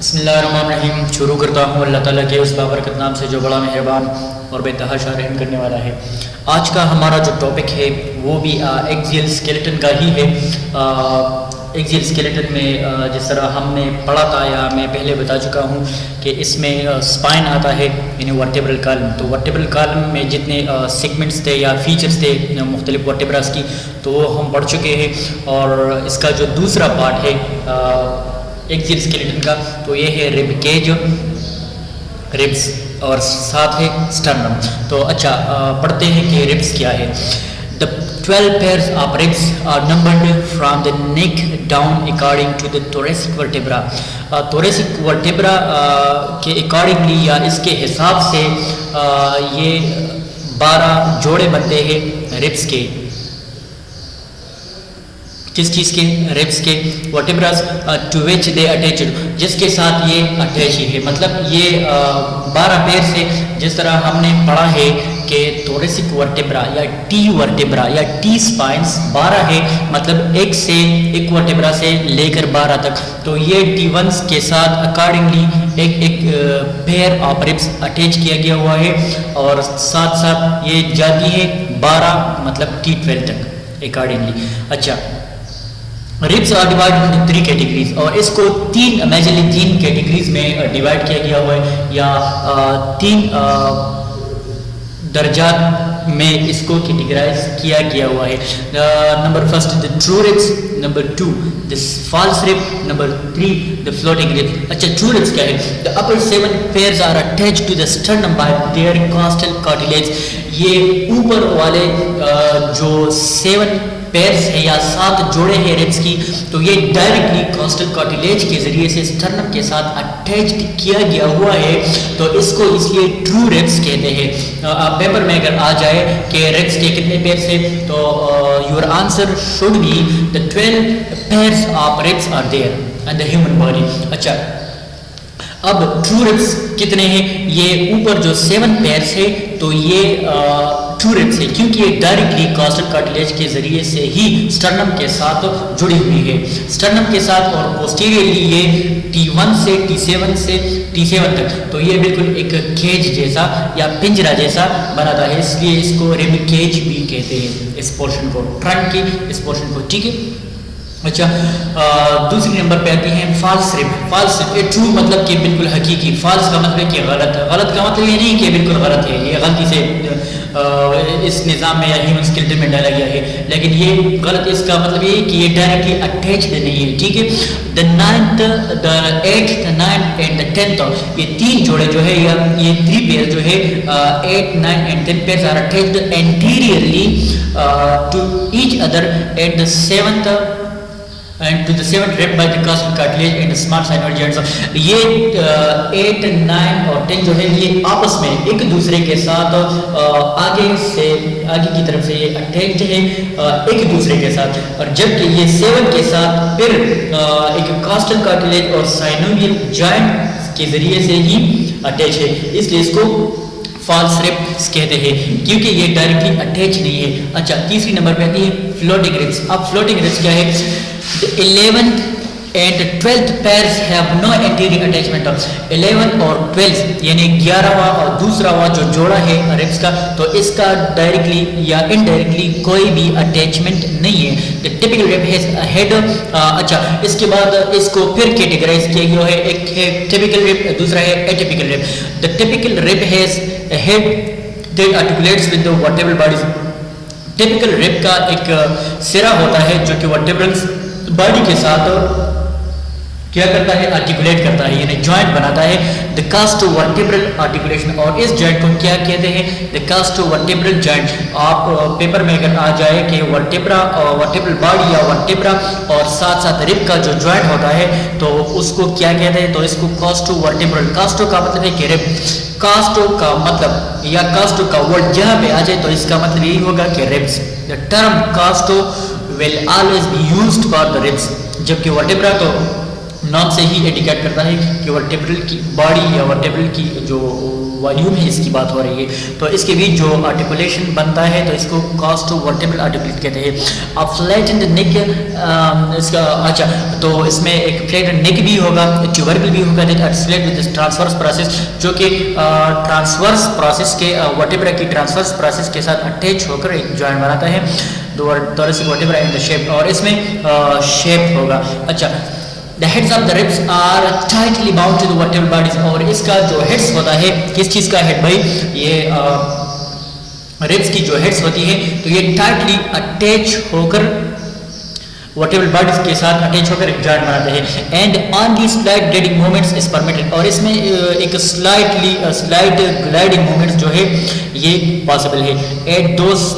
बिस्मिल्लाहिर्रहमानिर्रहीम। शुरू करता हूँ अल्लाह ताला के उस बाबरकत नाम से जो बड़ा मेहरबान और बेतहाशा रहम करने वाला है। आज का हमारा जो टॉपिक है वो भी एक्सियल स्केलेटन का ही है। एक्सियल स्केलेटन में जिस तरह हमने पढ़ा था या मैं पहले बता चुका हूँ कि इसमें स्पाइन आता है यानी वर्टेब्रल कॉलम। तो वर्टेब्रल कॉलम में जितने सेगमेंट्स थे या फीचर्स थे मुख्तलिफ वर्टेब्रास की तो वो हम पढ़ चुके हैं। और इसका जो दूसरा पार्ट है एक्सियल स्केलेटन का तो ये है रिब केज, रिब्स और साथ है स्टर्नम। तो अच्छा पढ़ते हैं कि रिब्स क्या है। The 12 pairs of ribs are numbered from the neck down according to the thoracic vertebra। thoracic vertebra के अकॉर्डिंगली या इसके हिसाब से ये 12 जोड़े बनते हैं रिब्स के। किस चीज़ के? रिब्स के। Vertebras to which they attached, जिसके साथ ये अटैच है। मतलब ये 12 पेयर से जिस तरह हमने पढ़ा है कि थोरेसिक वर्टेब्रा या टी वर्टेब्रा या टी स्पाइंस 12 है, मतलब एक वर्टेब्रा से लेकर 12 तक। तो ये T1 के साथ अकॉर्डिंगली एक पेयर ऑफ रिब्स अटैच किया गया हुआ है और साथ साथ ये जाती है 12 मतलब T12 तक अकॉर्डिंगली। अच्छा, ribs are divided into 3 categories और इसको मेजरली तीन कैटेगरीज में डिवाइड किया गया हुआ है या 3 दर्जात में इसको कैटेगराइज किया गया हुआ है। Number first the true ribs, number 2 the false rib, number 3 the floating rib. अच्छा, ट्रू रिब्स क्या है? The upper 7 pairs are attached to the sternum by their costal cartilage. ये ऊपर वाले जो 7 पेयर्स है या 7 जोड़े हैं रिब्स की, तो ये डायरेक्टली कॉस्टल कार्टिलेज के जरिए से स्टर्नम के साथ अटैच्ड किया गया हुआ है। तो इसको इसलिए ट्रू रिब्स कहते हैं। आप पेपर में अगर आ जाए कि रिब्स के कितने पेयर्स है तो your answer should be the 12 pairs of ribs are there and the human body. अच्छा, अब ट्रू रिब्स कितने हैं? ये ऊपर जो 7 पेयर्स है तो ये ट्रू रिब्स है क्योंकि ये डायरेक्टली कॉस्टल कार्टिलेज के जरिए से ही स्टर्नम के साथ जुड़ी हुई है। स्टर्नम के साथ और पोस्टीरियरली ये T1 से T7 तक, तो ये बिल्कुल एक केज जैसा या पिंजरा जैसा बनाता है, इसलिए इसको रिब केज भी कहते हैं इस पोर्शन को, ट्रंक की इस पोर्शन को। ठीक है। अच्छा, दूसरी नंबर पे आती है false rib. False rib true मतलब कि बिल्कुल हकीकी, फॉल्स का मतलब है कि गलत। गलत का मतलब ये नहीं कि बिल्कुल गलत है, ये गलती से इस निज़ाम में या ह्यूमन स्केलेटन में डाला गया है, लेकिन ये गलत इसका मतलब ये है कि ये डायरेक्टली अटैच्ड नहीं है। ठीक है। The 9th, the 8th, the 9th and the 10th, ये 3 जोड़े जो है या ये 3 पेयर जो है 8, 9 and 10 pairs are attached anteriorly to each other at the 7th and to the 7th rib by the costal cartilage and small synovial joints। ये 8, 9 और 10 जो है ये आपस में एक दूसरे के साथ आगे की तरफ से ये अटैच्ड है एक दूसरे के साथ, और जबकि ये 7 के साथ फिर एक कॉस्टल कार्टिलेज और साइनोवियल जॉइंट के जरिए से ही अटैच है, इसलिए इसको फॉल्स रिब्स कहते हैं क्योंकि ये डायरेक्टली अटैच नहीं है। अच्छा, तीसरी नंबर पे आती है फ्लोटिंग रिब्स। अब फ्लोटिंग रिब्स क्या है? The 11th and 12th pairs have no anterior attachment of 11 और 12 यानी 11वां और दूसरावां जो जोड़ा है रिब्स का, तो इसका डायरेक्टली या इनडायरेक्टली कोई भी अटैचमेंट नहीं है। The typical rib has a head। अच्छा, इसके बाद इसको फिर कैटेगराइज किया गया है, एक है टिपिकल रिब, दूसरा है atypical rib. The typical rib has a head that articulates with the vertebral bodies। Typical rib का एक सिरा होता है जो कि वर्टेब्रल बॉडी के साथ क्या करता है? आर्टिकुलेट करता है, यानी जॉइंट बनाता है। द कास्टोवर्टेब्रल आर्टिकुलेशन, और इस जॉइंट को क्या कहते हैं? The costovertebral joint. आप पेपर में अगर आ जाए कि वर्टेब्रल बॉडी या वर्टेब्रा और साथ साथ रिब का जो जॉइंट होता है तो उसको क्या कहते हैं? तो इसको कास्टोवर्टेब्रल। कास्टो का मतलब है कि रिब, कास्टो का मतलब या कास्टो का वर्ड जहाँ पे आ जाए तो इसका मतलब यही होगा कि ribs. The term costo will always be used for the ribs, जबकि वर्टेब्रा तो नाम से ही इंडिकेट करता है कि वर्टेब्रल की बॉडी या वर्टेब्रल की जो वॉल्यूम है इसकी बात हो रही है। तो इसके बीच जो आर्टिकुलेशन बनता है तो इसको कॉस्टोवर्टेब्रल आर्टिकुलेट कहते हैं। अब फ्लैटेंड नेक इसका अच्छा, तो इसमें एक फ्लैटेंड नेक भी होगा, ट्यूबरकल भी होगा, that associated with transverse process, जो कि ट्रांसवर्स प्रोसेस के वर्टेब्रा की ट्रांसवर्स प्रोसेस के साथ अटैच होकर एक जॉइंट बनाता है, thoracic vertebra in the shape, और इसमें शेप होगा। अच्छा, The heads of the ribs are tightly bound to the vertebral bodies, और इसका जो heads होता है, किस चीज़ का head भाई, ये ribs की जो heads होती है तो ये tightly attach होकर vertebral bodies के साथ अटैच होकर एक जॉइंट बनाते हैं। And only slight gliding movements is permitted, और इसमें एक स्लाइट ग्लाइडिंग मूवमेंट्स जो है ये पॉसिबल है at those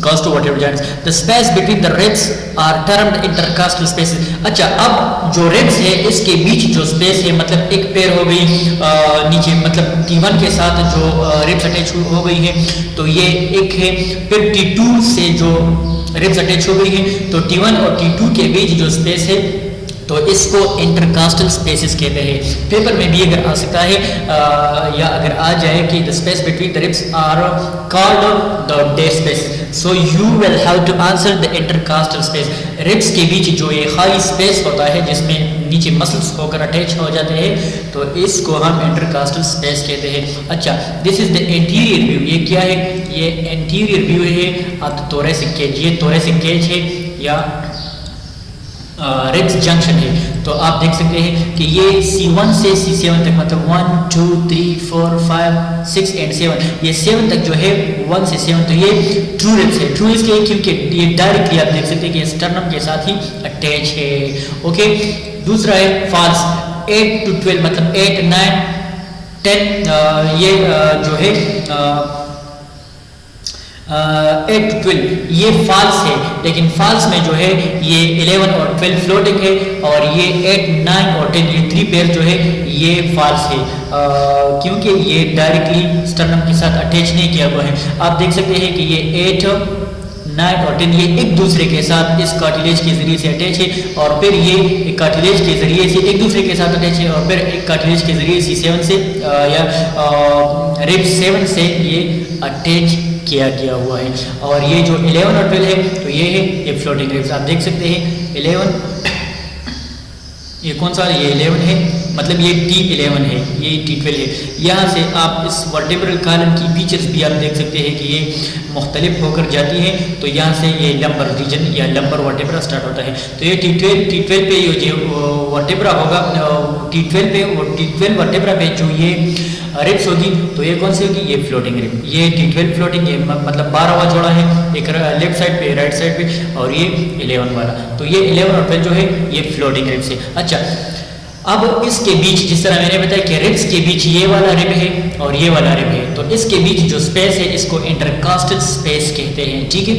costovertebral joints. The space between the ribs are termed intercostal spaces. अच्छा, अब जो रिब्स है इसके बीच जो स्पेस है, मतलब एक पैर हो गई नीचे, मतलब T1 के साथ जो रिब्स अटैच हो गई है तो ये एक है, फिर T2 से जो रिब्स अटैच हो गई है तो T1 और T2 के बीच जो स्पेस है तो इसको इंटरकास्टल स्पेसेस कहते हैं। पेपर में भी अगर आ सकता है या अगर आ जाए कि the space between the ribs are called the dead space, so you will have to answer the intercostal space. Ribs के बीच जो ये खाली स्पेस होता है जिसमें नीचे मसल्स होकर अटैच हो जाते हैं तो इसको हम इंटरकास्टल स्पेस कहते हैं। अच्छा, this is the anterior view. ये क्या है, ये एंटीरियर व्यू है ऑफ द थोरैसिक केज। ये थोरैसिक केज है या रिब्स जंक्शन है। तो आप देख सकते हैं कि ये C1 से C7 तक, मतलब 1 2 3 4 5 6 एंड 7, ये 7 तक जो है 1 से 7, तो ये ट्रू रिब्स है। ट्रू इसलिए क्योंकि ये डायरेक्टली आप देख सकते हैं कि स्टर्नम के साथ ही अटैच है। ओके, दूसरा है फॉल्स, 8 to 12, मतलब 8 9 10 ये जो है 8 to 12 ये फॉल्स है, लेकिन फॉल्स में जो है ये 11 और 12 फ्लोटिंग है, और ये 8 9 और 10 ये 3 पेयर जो है ये फॉल्स है क्योंकि ये डायरेक्टली स्टर्नम के साथ अटैच नहीं किया हुआ है। आप देख सकते हैं कि ये 8 9 और 10 ये एक दूसरे के साथ इस कार्टिलेज के जरिए से अटैच है, और फिर ये कार्टिलेज के जरिए से एक दूसरे के साथ अटैच है, और फिर एक कार्टिलेज के जरिए C7 से या रिब 7 से ये अटैच किया गया हुआ है। और ये जो 11 और 12 है तो ये है ये फ्लोटिंग रिब्स। आप देख सकते हैं 11 ये कौन सा, ये 11 है, मतलब ये T11 है, ये T12 है। यहाँ से आप इस वर्टेब्रल कॉलम की फीचर्स भी आप देख सकते हैं कि ये मुख्तलिफ होकर जाती है। तो यहाँ से ये लंबर रीजन या लंबर वर्टेब्रा स्टार्ट होता है। तो ये T12 पे ये जो वर्टेब्रा होगा, T12 पे और T12 वर्टेब्रा पे जो ये रिब्स होगी तो ये कौन सी होगी, ये फ्लोटिंग रिब। ये T12 फ्लोटिंग, ये मतलब 12वां जोड़ा है, एक लेफ्ट साइड पे राइट साइड पे, और ये 11 वाला। तो ये 11 और 12 जो है ये फ्लोटिंग रिब्स है। अच्छा, अब इसके बीच जिस तरह मैंने बताया कि रिब्स के बीच ये वाला रिब है और ये वाला रिब है, तो इसके बीच जो स्पेस है इसको इंटरकास्टल स्पेस कहते हैं। ठीक है,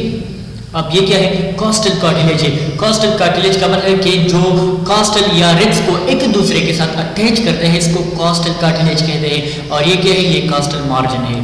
अब ये क्या है, कॉस्टल कार्टिलेज है। कॉस्टल कार्टिलेज का मतलब है कि जो कॉस्टल या रिब्स को एक दूसरे के साथ अटैच करते हैं इसको कॉस्टल कार्टिलेज कहते हैं। और ये क्या है, ये कॉस्टल मार्जिन है,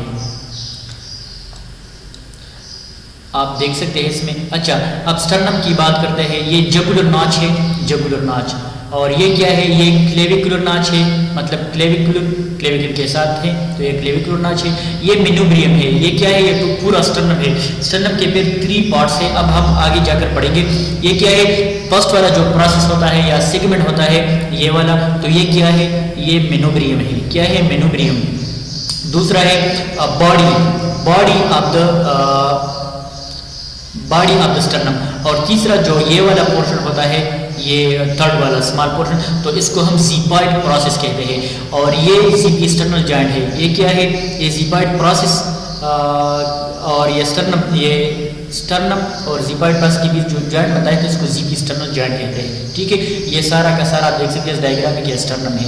आप देख सकते हैं इसमें। अच्छा, अब स्टर्नम की बात करते हैं। ये जगुलर नॉच है, जगुलर नॉच। और ये क्या है, ये क्लेविकुलर नॉच है, मतलब क्लेविकल के साथ है तो ये क्लेविकुलर नॉच है। ये मेनुब्रियम है, ये क्या है, ये तो पूरा स्टर्नम है। स्टर्नम के फिर 3 पार्ट्स है, अब हम आगे जाकर पढ़ेंगे। ये क्या है, फर्स्ट वाला जो प्रोसेस होता है या सेगमेंट होता है ये वाला, तो ये क्या है, ये मेनुब्रियम है। क्या है, मेनुब्रियम। दूसरा है बॉडी ऑफ द स्टर्नम। और तीसरा जो ये वाला पोर्शन होता है, ये थर्ड वाला स्मॉल पोर्शन, तो इसको हम ज़िपॉइड प्रोसेस कहते हैं। और ये ज़िपी स्टर्नल जॉइंट है। ये क्या है, ये ज़िपॉइड प्रोसेस, और ये स्टर्नम और ज़िपॉइड प्रोसेस के बीच जो जॉइंट बताया तो इसको ज़िपी स्टर्नल जॉइंट कहते हैं। ठीक है, ये सारा का सारा आप देख सकते हैं इस डायग्राम में कि स्टर्नम है।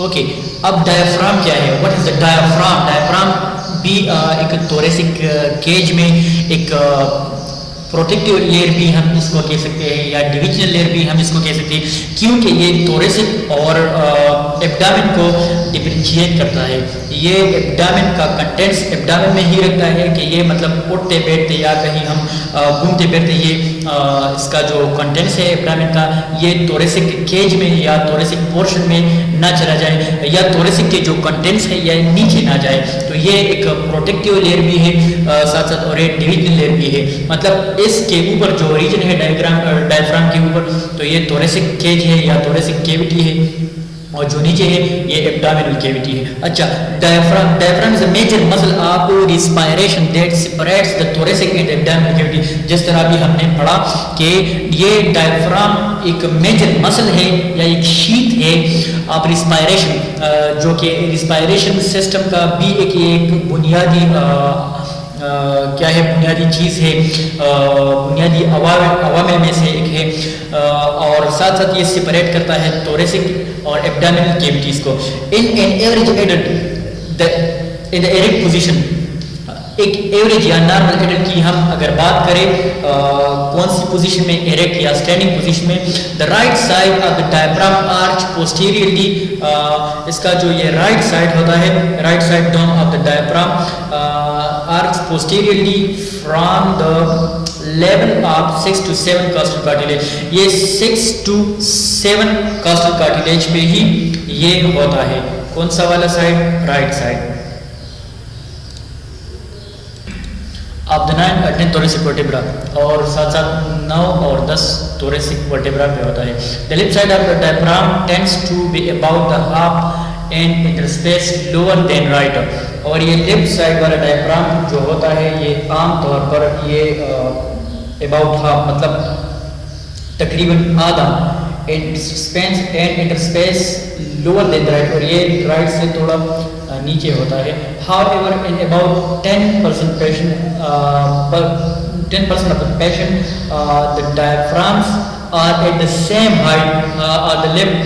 ओके, अब डायफ्राम क्या है, what is the diaphragm. Diaphragm भी एक थोरेसिक केज में एक प्रोटेक्टिव लेयर भी हम इसको कह सकते हैं, या डिविजनल लेयर भी हम इसको कह सकते हैं, क्योंकि ये थोरेसिक और एब्डामेन को डिफरेंशिएट करता है। ये एब्डामेन का कंटेंट्स एब्डामेन में ही रखता है कि ये मतलब उठते बैठते या कहीं हम घूमते फिरते ये इसका जो कंटेंट्स है एब्डामेन का ये थोरेसिक केज में या थोरेसिक पोर्शन में ना चला जाए या थोरेसिक के जो कंटेंट्स है या नीचे ना जाए। तो ये एक प्रोटेक्टिव लेयर भी है साथ साथ और एक डिविजनल लेयर भी है। मतलब इसके ऊपर जो रीजन है डायफ्राम के ऊपर तो ये थोरेसिक केज है या थोरेसिक कैविटी है और जो नीचे है ये एब्डोमिनल कैविटी है। अच्छा, diaphragm is a major muscle of respiration that separates the thoracic and abdominal cavity. जिस तरह भी हमने पढ़ा कि ये डायफ्राम एक मेजर मसल है या एक शीट है ऑफ रिस्पायरेशन जो कि रिस्पायरेशन सिस्टम का भी एक बुनियादी क्या है बुनियादी चीज़ है, बुनियादी अवामिल में से एक है और साथ साथ ये सेपरेट करता है थोरेसिक और एब्डोमिनल कैविटीज को। In an average adult in the erect position, एक एवरेज या नॉर्मल एडल्ट की हम अगर बात करें कौन सी पोजीशन में, एरेक्ट या स्टैंडिंग पोजीशन में, the right side of the diaphragm arch posteriorly, इसका जो ये राइट साइड होता है, right side dome of the diaphragm arch posteriorly from the level of 6 to 7 costal cartilage. ये 6 to 7 कॉस्टल कार्टिलेज पे ही ये होता है। कौन सा वाला side? Right side of the 10 thoracic vertebra और साथ साथ 9 और 10 थोरेसिक वर्टेब्रा पे होता है। The left side of the diaphragm tends to be about the half and interspace lower than right. और ये लेफ्ट साइड वाला डायफ्राम जो होता है ये आमतौर पर ये अबाउट हाफ मतलब तकरीबन आधा and interspace lower than right और ये राइट से थोड़ा नीचे होता है। However, in about 10% patient, 10% of the patient, the diaphragms are at the same height or the left.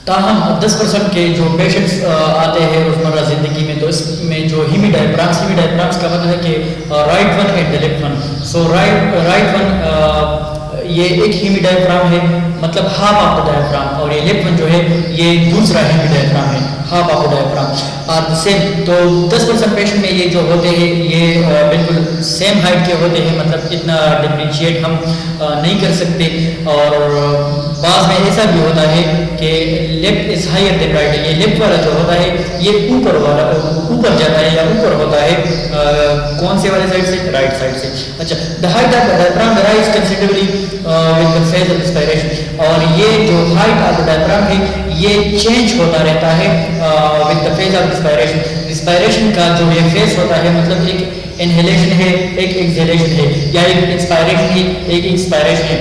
ताहम 10% के जो पेशेंट्स आते हैं रोजमर्रा जिंदगी में तो इसमें जो हीमीडायफ्राम्स का मतलब है कि right one and the left one. So right one ये एक हीमीडायफ्राम है मतलब हाफ ऑफ द डायफ्राम और ये लेफ्ट वन जो है ये दूसरा हीमीडायफ्राम है, half of the diaphragm are the same. तो 10% पेशेंट में ये जो होते हैं ये बिल्कुल सेम हाइट के होते हैं, मतलब इतना डिफरेंशिएट हम नहीं कर सकते। और बाद में ऐसा भी होता है कि left is higher than right, ये लेफ्ट वाला जो होता है ये ऊपर जाता है या ऊपर होता है कौन से वाले साइड से? राइट साइड से। अच्छा, the height of the diaphragm varies considerably with the phase of respiration और ये जो हाइट ऑफ द डायफ्राम है ये चेंज होता रहता है with the phase of respiration. Respiration का जो ये फेज होता है मतलब एक इनहेलेशन है, एक एक्सहेलेशन है या एक इंस्पायरेशन है, एक एक्सपायरेशन है।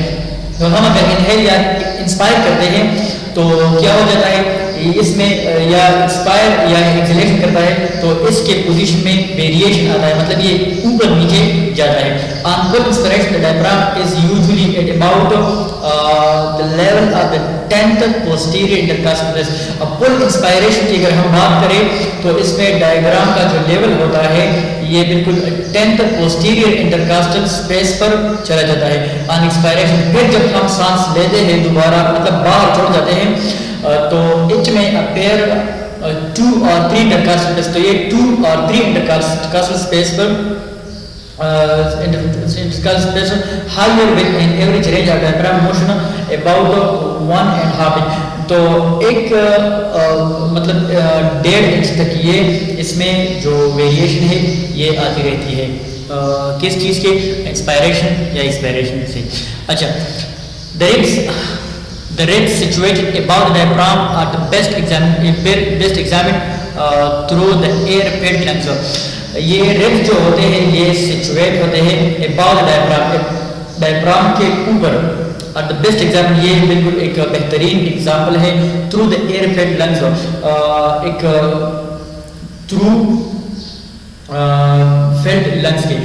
तो हम अगर इनहेल या इंस्पायर करते हैं तो क्या हो जाता है इसमें या इंस्पायर या एक्सहेलेशन करता है तो इसके पोजीशन में वेरिएशन आता है, मतलब ये ऊपर नीचे जाता है। On full inspiration the diaphragm is usually at about the level of the 10th posterior intercostal space. अब फुल इंस्पायरेशन की अगर हम बात करें तो इसमें डायग्राम का जो लेवल होता है ये बिल्कुल 10th पोस्टीरियर इंटरकास्टल स्पेस पर चला जाता है। ऑन एक्सपायरेशन फिर जब हम सांस लेते हैं दोबारा मतलब बाहर छोड़ जाते हैं तो इट में अपेयर 2 or 3 इंटरकास्टल स्पेस, तो ये 2 or 3 इंटरकास्टल स्पेस पर intercostal space higher with an average range of diaphragm motion about 1.5 inch. तो एक मतलब 1.5 इंच तक ये इसमें जो वेरिएशन है ये आती रहती है किस चीज़ के? इंस्पायरेशन या एक्सपायरेशन से। अच्छा, the ribs situated above the diaphragm are the best examined through the air-filled lungs. ये रिब्स जो होते हैं ये सिचुएट होते हैं above the diaphragm के ऊपर और द बेस्ट एग्जाम्पल ये बिल्कुल एक बेहतरीन एग्जाम्पल है थ्रू द एयर-filled lungs, एक थ्रू filled lungs के।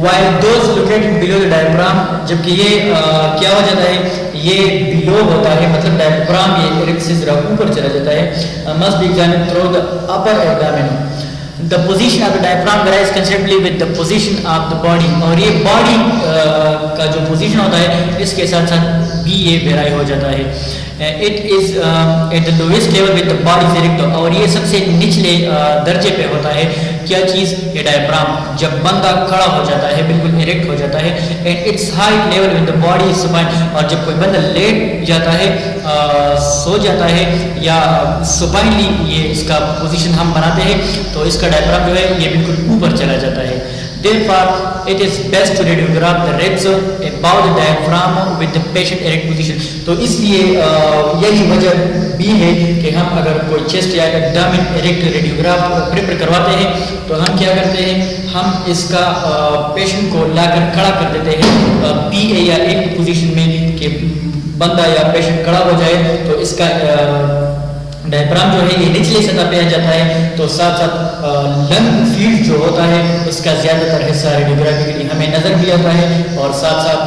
While those located below the diaphragm, जबकि ये क्या हो जाता है ये बिलो होता है मतलब डायफ्राम ये रिब्स से जरा ऊपर चला जाता है, must be examined through the upper abdomen. The position of the diaphragm varies considerably with the position of the body और ये बॉडी का जो पोजीशन होता है इसके साथ साथ भी ये वेराई हो जाता है। It is at the lowest level with the body erect, और ये सबसे निचले दर्जे पे होता है। क्या चीज़? ये डायफ्राम। जब बंदा खड़ा हो जाता है, बिल्कुल इरेक्ट हो जाता है, and it's height level with the body supine, और जब कोई बंदा लेट जाता है, सो जाता है या सुपाइनली ये इसका पोजीशन हम बनाते हैं, तो इसका डायफ्राम जो है ये बिल्कुल ऊपर चला जाता है। Therefore, it is best to radiograph the ribs above the diaphragm with the patient erect position. तो इसलिए यही वजह भी है कि हम अगर कोई चेस्ट या एब्डोमेन एरेक्ट रेडियोग्राफ प्रिपेयर करवाते हैं, तो हम क्या करते हैं, हम इसका पेशेंट को लाकर खड़ा कर देते हैं PA या एक पोजीशन में, कि बंदा या पेशेंट खड़ा हो जाए, तो इसका डायफ्राम जो है ये निचली सतह पे आ जाता है। तो साथ साथ लंग फील्ड जो होता है उसका ज़्यादातर हिस्सा रेडियोग्राफी के लिए हमें नज़र भी आता है, और साथ साथ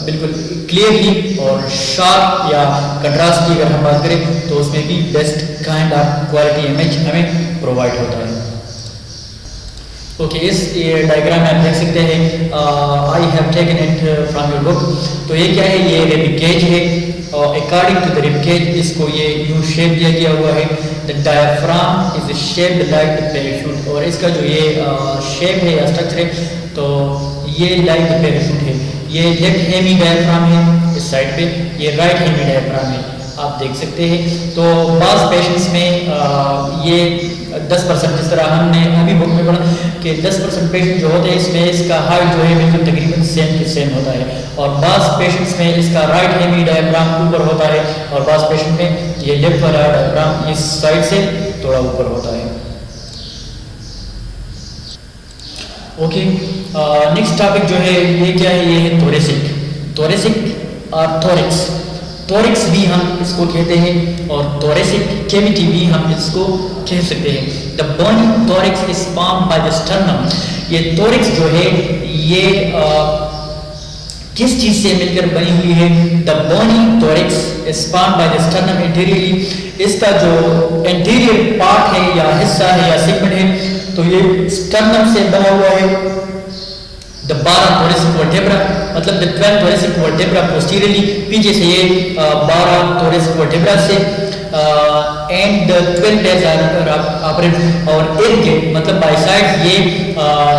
बिल्कुल क्लियरली और शार्प या कंट्रास्ट की अगर हम बात करें तो उसमें भी best kind of quality image हमें प्रोवाइड होता है। ओके, इस डायग्राम में आप देख सकते हैं, I have taken it from your book. तो ये क्या है? ये रिब केज है, और according to the rib cage इसको ये यूं शेप दिया गया हुआ है। The diaphragm is shaped like the parachute, और इसका जो ये शेप है या स्ट्रक्चर है, तो ये लाइक द पैराशूट है। ये लेफ्ट हेमी डायफ्राम है इस साइड पे, ये राइट हेमी डायफ्राम है, आप देख सकते हैं। तो बास पेशेंट्स में ये 10%, जिस तरह हमने अभी बुक में पढ़ा कि 10% पेशेंट जो होते हैं इसमें इसका हाइट जो है बिल्कुल तकरीबन सेम के सेम होता है, और बास पेशेंट्स में इसका राइट हेमी डायफ्राम ऊपर होता है, और बास पेशेंट में ये लेफ्ट वाला डायफ्राम इस साइड से थोड़ा ऊपर होता है। ओके, नेक्स्ट टॉपिक जो है ये क्या है? ये है थोरेसिक। थोरेसिक और थोरिक्स। थोरिक्स भी हम इसको कहते हैं, और थोरेसिक कैविटी भी हम इसको कह सकते हैं। The bony thorax is formed by the sternum. ये थोरिक्स जो है ये किस चीज से मिलकर बनी हुई है? The bony thorax is formed by the sternum anteriorly. इसका जो एंटीरियर पार्ट है या हिस्सा है या सेगमेंट है, तो ये स्टर्नम से बना हुआ है। द 12 thoracic vertebra, मतलब द 12 thoracic vertebra posteriorly, पीछे से ये 12 thoracic vertebra से, and the 12 pairs are apparent, और इर्द मतलब बाई साइड ये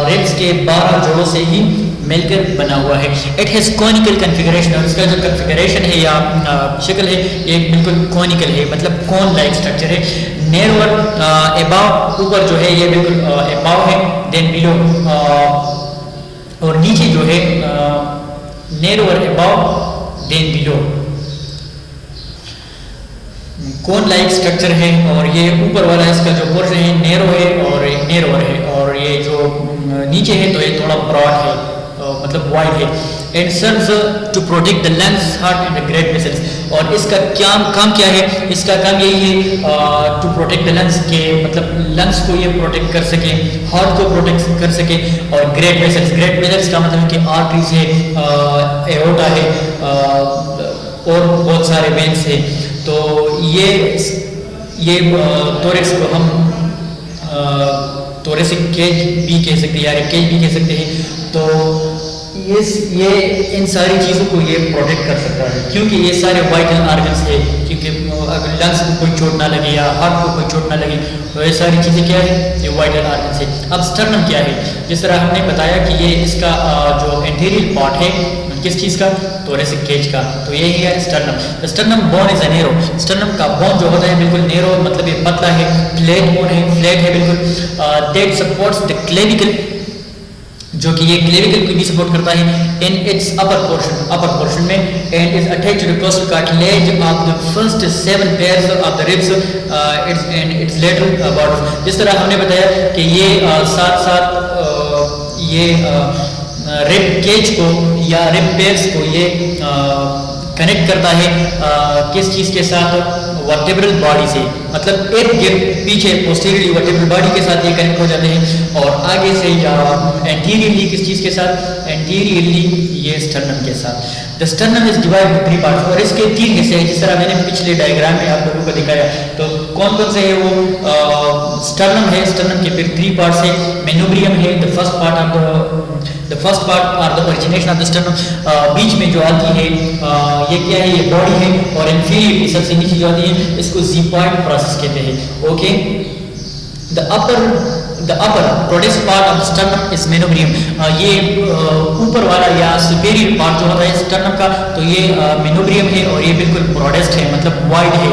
रिब्स के 12 जोड़ों से ही मिलकर बना हुआ है। इट हैज कॉनिकल कन्फिगरेशन, और इसका जो कन्फिगरेशन है या शक्ल है ये बिल्कुल कॉनिकल है, मतलब कॉन लाइक स्ट्रक्चर है। नेरोअर अबाव, ऊपर जो है ये बिल्कुल अबाव है, देन बिलो, और नीचे जो है narrower above than below, cone like structure है। और ये ऊपर वाला इसका जो पोर्शन है नेरो है और नेरोअर है, और ये जो नीचे है तो ये थोड़ा ब्रॉड है, मतलब वाइड है। And serves to protect the lungs, heart and the great vessels. और इसका क्या काम क्या है? इसका काम यही है टू प्रोटेक्ट द लंग्स, के मतलब लंग्स को ये प्रोटेक्ट कर सके, हार्ट को प्रोटेक्ट कर सके, और ग्रेट वेसल्स। ग्रेट वेसल्स का मतलब है कि आर्टरीज है, एओर्टा है, और बहुत सारे वेन्स है। तो ये थोरिक्स को हम थोरेसिक केज भी कह सकते हैं, या रिब केज भी कह सकते हैं। तो ये इन सारी चीज़ों को ये प्रोटेक्ट कर सकता है, क्योंकि ये सारे वाइटल ऑर्गन्स है। क्योंकि अगर लंग्स को कोई चोट ना लगे या हार्ट को कोई चोट ना लगे, तो ये सारी चीज़ें क्या है? ये वाइटल ऑर्गन्स है। अब स्टर्नम क्या है? जिस तरह हमने बताया कि ये इसका जो एंटीरियर पार्ट है किस चीज़ का? थोरेसिक केज का। तो यही है sternum. Sternum bone is a narrow. Sternum का बोन जो होता है बिल्कुल नेरो, मतलब ये पतला है, फ्लैट बोन है, फ्लैट है बिल्कुल। दैट सपोर्ट्स द क्लेविकल, जो कि ये क्लेविकल को भी सपोर्ट करता है इन इट्स अपर पोर्शन में, and is attached to the costal cartilage of the first 7 pairs of the ribs its and its lateral border. जिस तरह हमने बताया कि ये साथ ये रिब केज को या रिब पेयर्स को ये कनेक्ट करता है किस चीज़ के साथ? वर्टेब्रल बॉडी से, मतलब एक गिर पीछे पोस्टीरियरली वर्टेब्रल बॉडी के साथ ये कनेक्ट हो जाते हैं, और आगे से या एंटीरियरली किस चीज़ के साथ? एंटीरियरली ये स्टर्नम के साथ। The sternum is divide in 3 parts, और इसके 3 हिस्से हैं, जिस तरह मैंने पिछले डायग्राम में आप लोगों को दिखाया। तो कौन कौन से है वो? स्टर्नम है, स्टर्नम के फिर 3 पार्ट्स है। मेनोब्रियम है, the first part of the the first part are the origination of the sternum, बीच में जो आती है ये क्या है, ये बॉडी है, और इंफीरियर सबसे नीचे जो आती है इसको ज़िगॉइड प्रोसेस कहते हैं। Okay, the upper broadest part of the sternum is manubrium, ये ऊपर वाला या सुपेरियर पार्ट जो होता है स्टर्नम का, तो ये मेनोब्रियम है और ये बिल्कुल ब्रॉडेस्ट है, मतलब वाइड है,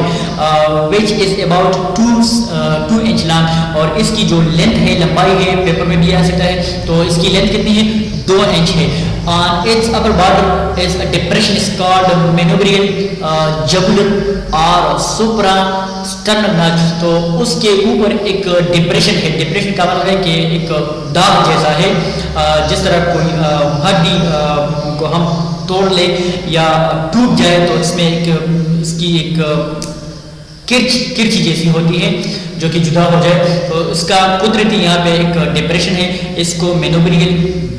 which is about 2 inch long, और इसकी जो लेंथ है, लंबाई है, पेपर में भी आ सकता है, तो इसकी लेंथ कितनी है, 2 इंच है। On its upper border is a depression is called manubrial jugular or suprasternal notch, तो उसके ऊपर एक डिप्रेशन है, डिप्रेशन का मतलब है कि एक दाग जैसा है, जिस तरह कोई हड्डी को हम तोड़ ले या टूट जाए तो इसमें एक इसकी एक किरची जैसी होती है जो कि जुदा हो जाए, तो इसका कुदरती यहाँ पे एक डिप्रेशन है, इसको मेनोब्रियल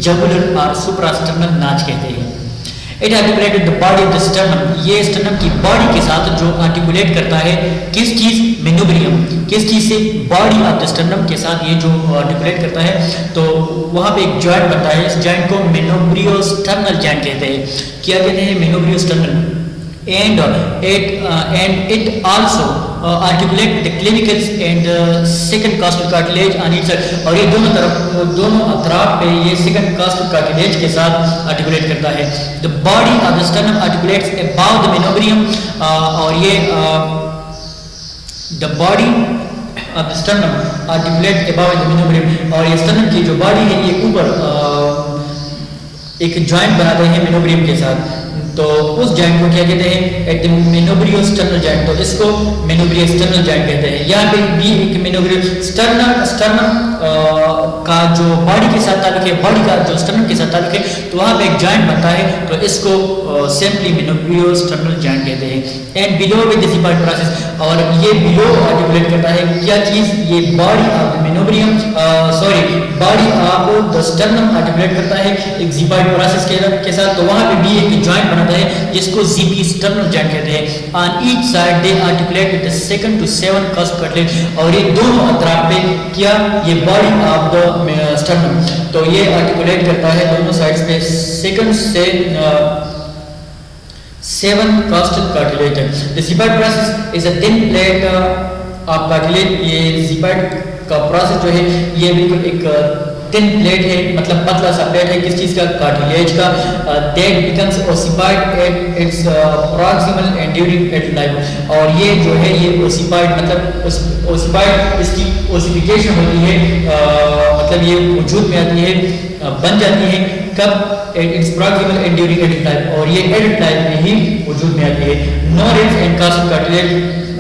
जगुलर और सुप्रास्टर्नल नाच कहते हैं। It articulated the body of the sternum, ये स्टर्नम की बॉडी के साथ जो आर्टिकुलेट करता है, किस चीज, मेनोब्रियम, किस चीज से, बॉडी ऑफ द स्टर्नम के साथ ये जो आर्टिकुलेट करता है, तो वहाँ पे एक जॉइंट बनता है, इस जॉइंट को मेनोब्रियोस्टर्नल जॉइंट कहते हैं। क्या कहते हैं, मेनोब्रियोस्टर्नल, and it also articulate the clavicles and second costal cartilage on each side, और ये दोनों अतराफ पे ये second costal cartilage के साथ articulate करता है। The body of the sternum articulates above the manubrium, और ये the body of the sternum articulates above the manubrium, और ये sternum की जो body है ये ऊपर एक joint बनाते हैं मेनोब्रियम के साथ, तो उस जॉइंट को क्या कहते हैं, मेनोब्रियोस्टर्नल जॉइंट, तो इसको मेनोब्रियोस्टर्नल जॉइंट कहते हैं। यहाँ पे भी एक स्टर्नम का जो बॉडी के साथ ताल्लुक है, बॉडी का जो स्टर्नम के साथ ताल्लुक है, तो वहाँ पे एक जॉइंट बनता है, तो इसको सिंपली मेनोब्रियोस्टर्नल जॉइंट कहते हैं। And below with the xiphoid process, और ये बिलो आर्टिकुलेट करता है क्या चीज, ये body of manubrium body of the sternum articulate करता है एक ज़िगॉइड प्रोसेस के साथ, तो वहाँ पे भी एक जॉइंट बनाता है जिसको ज़िपी स्टर्नल जॉइंट कहते हैं। On each side they articulate with the 2 to 7 cusp cartilage, और ये दोनों अतराफ पे क्या, ये बॉडी ऑफ द स्टर्नम, तो ये आर्टिकुलेट करता है दोनों साइड्स पे 2 से 7 costal cartilage। The xiphoid process is a thin plate of cartilage, ये ज़िगॉइड का प्रोसेस जो है ये बिल्कुल एक थिन प्लेट है, मतलब पतला सा प्लेट है, किस चीज का, कार्टिलेज का, that becomes ossified at its proximal and during its life, और ये जो है ये ओसिफाइड मतलब ओसिफाइड इसकी ओसिफिकेशन होती है, मतलब ये वजूद में आती है, बन जाती है कब, it's proximal and during its life, और ये एडल्ट लाइफ में ही वजूद में आती है। No ribs and costal cartilage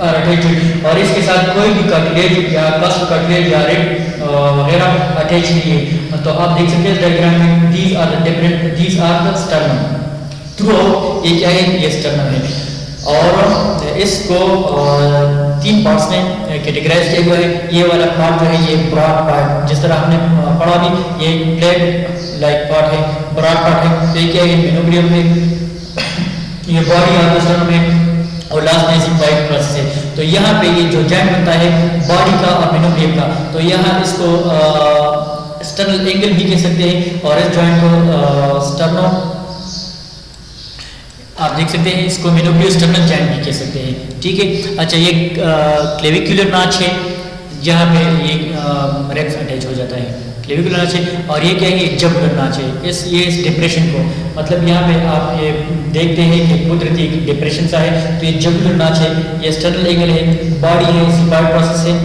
are attached, और इसके साथ कोई भी कार्टिलेज या कास्टल कार्टिलेज या रिब वगैरह अटैच नहीं है। तो आप देख सकते हैं डायग्राम में, these are the sternum, through ये क्या है, ये स्टर्नम है, और इसको 3 पार्ट्स में कैटेगराइज किया हुआ है। ये वाला पार्ट जो है ये ब्रॉड पार्ट, जिस तरह हमने पढ़ा भी, ये प्लेट लाइक पार्ट है, ब्रॉड पार्ट है, तो ये क्या है, मेनोब्रियम है, ये बॉडी ऑफ द स्टर्नम है, और लास्ट में ज़िगॉइड प्रोसेस है। तो यहाँ पे ये जो जॉइंट बनता है बॉडी का और मेनोब्रियम का, तो यहाँ इसको स्टर्नल एंगल भी कह सकते हैं, और इस जॉइंट को स्टर्नो, आप देख सकते हैं इसको मेनोब्रियोस्टर्नल जॉइंट भी कह सकते हैं, ठीक है। अच्छा, ये क्लेविकुलर नाच है, जहाँ पे ये रेक्स अटैच हो जाता है, क्लेविकुलर नाच है, और ये क्या है, ये जगुलर नाच है, इस डिप्रेशन को, मतलब यहाँ पे आप ये देखते हैं कि कुदरती डिप्रेशन सा है, तो ये जगुलर नाच है, ये स्टर्नल एंगल है, बॉडी है, ज़िगॉइड प्रोसेस है।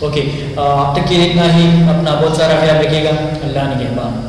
ओके, अब तक के इतना ही, अपना बहुत सारा ख्याल रखिएगा, अल्लाह ने कहबान।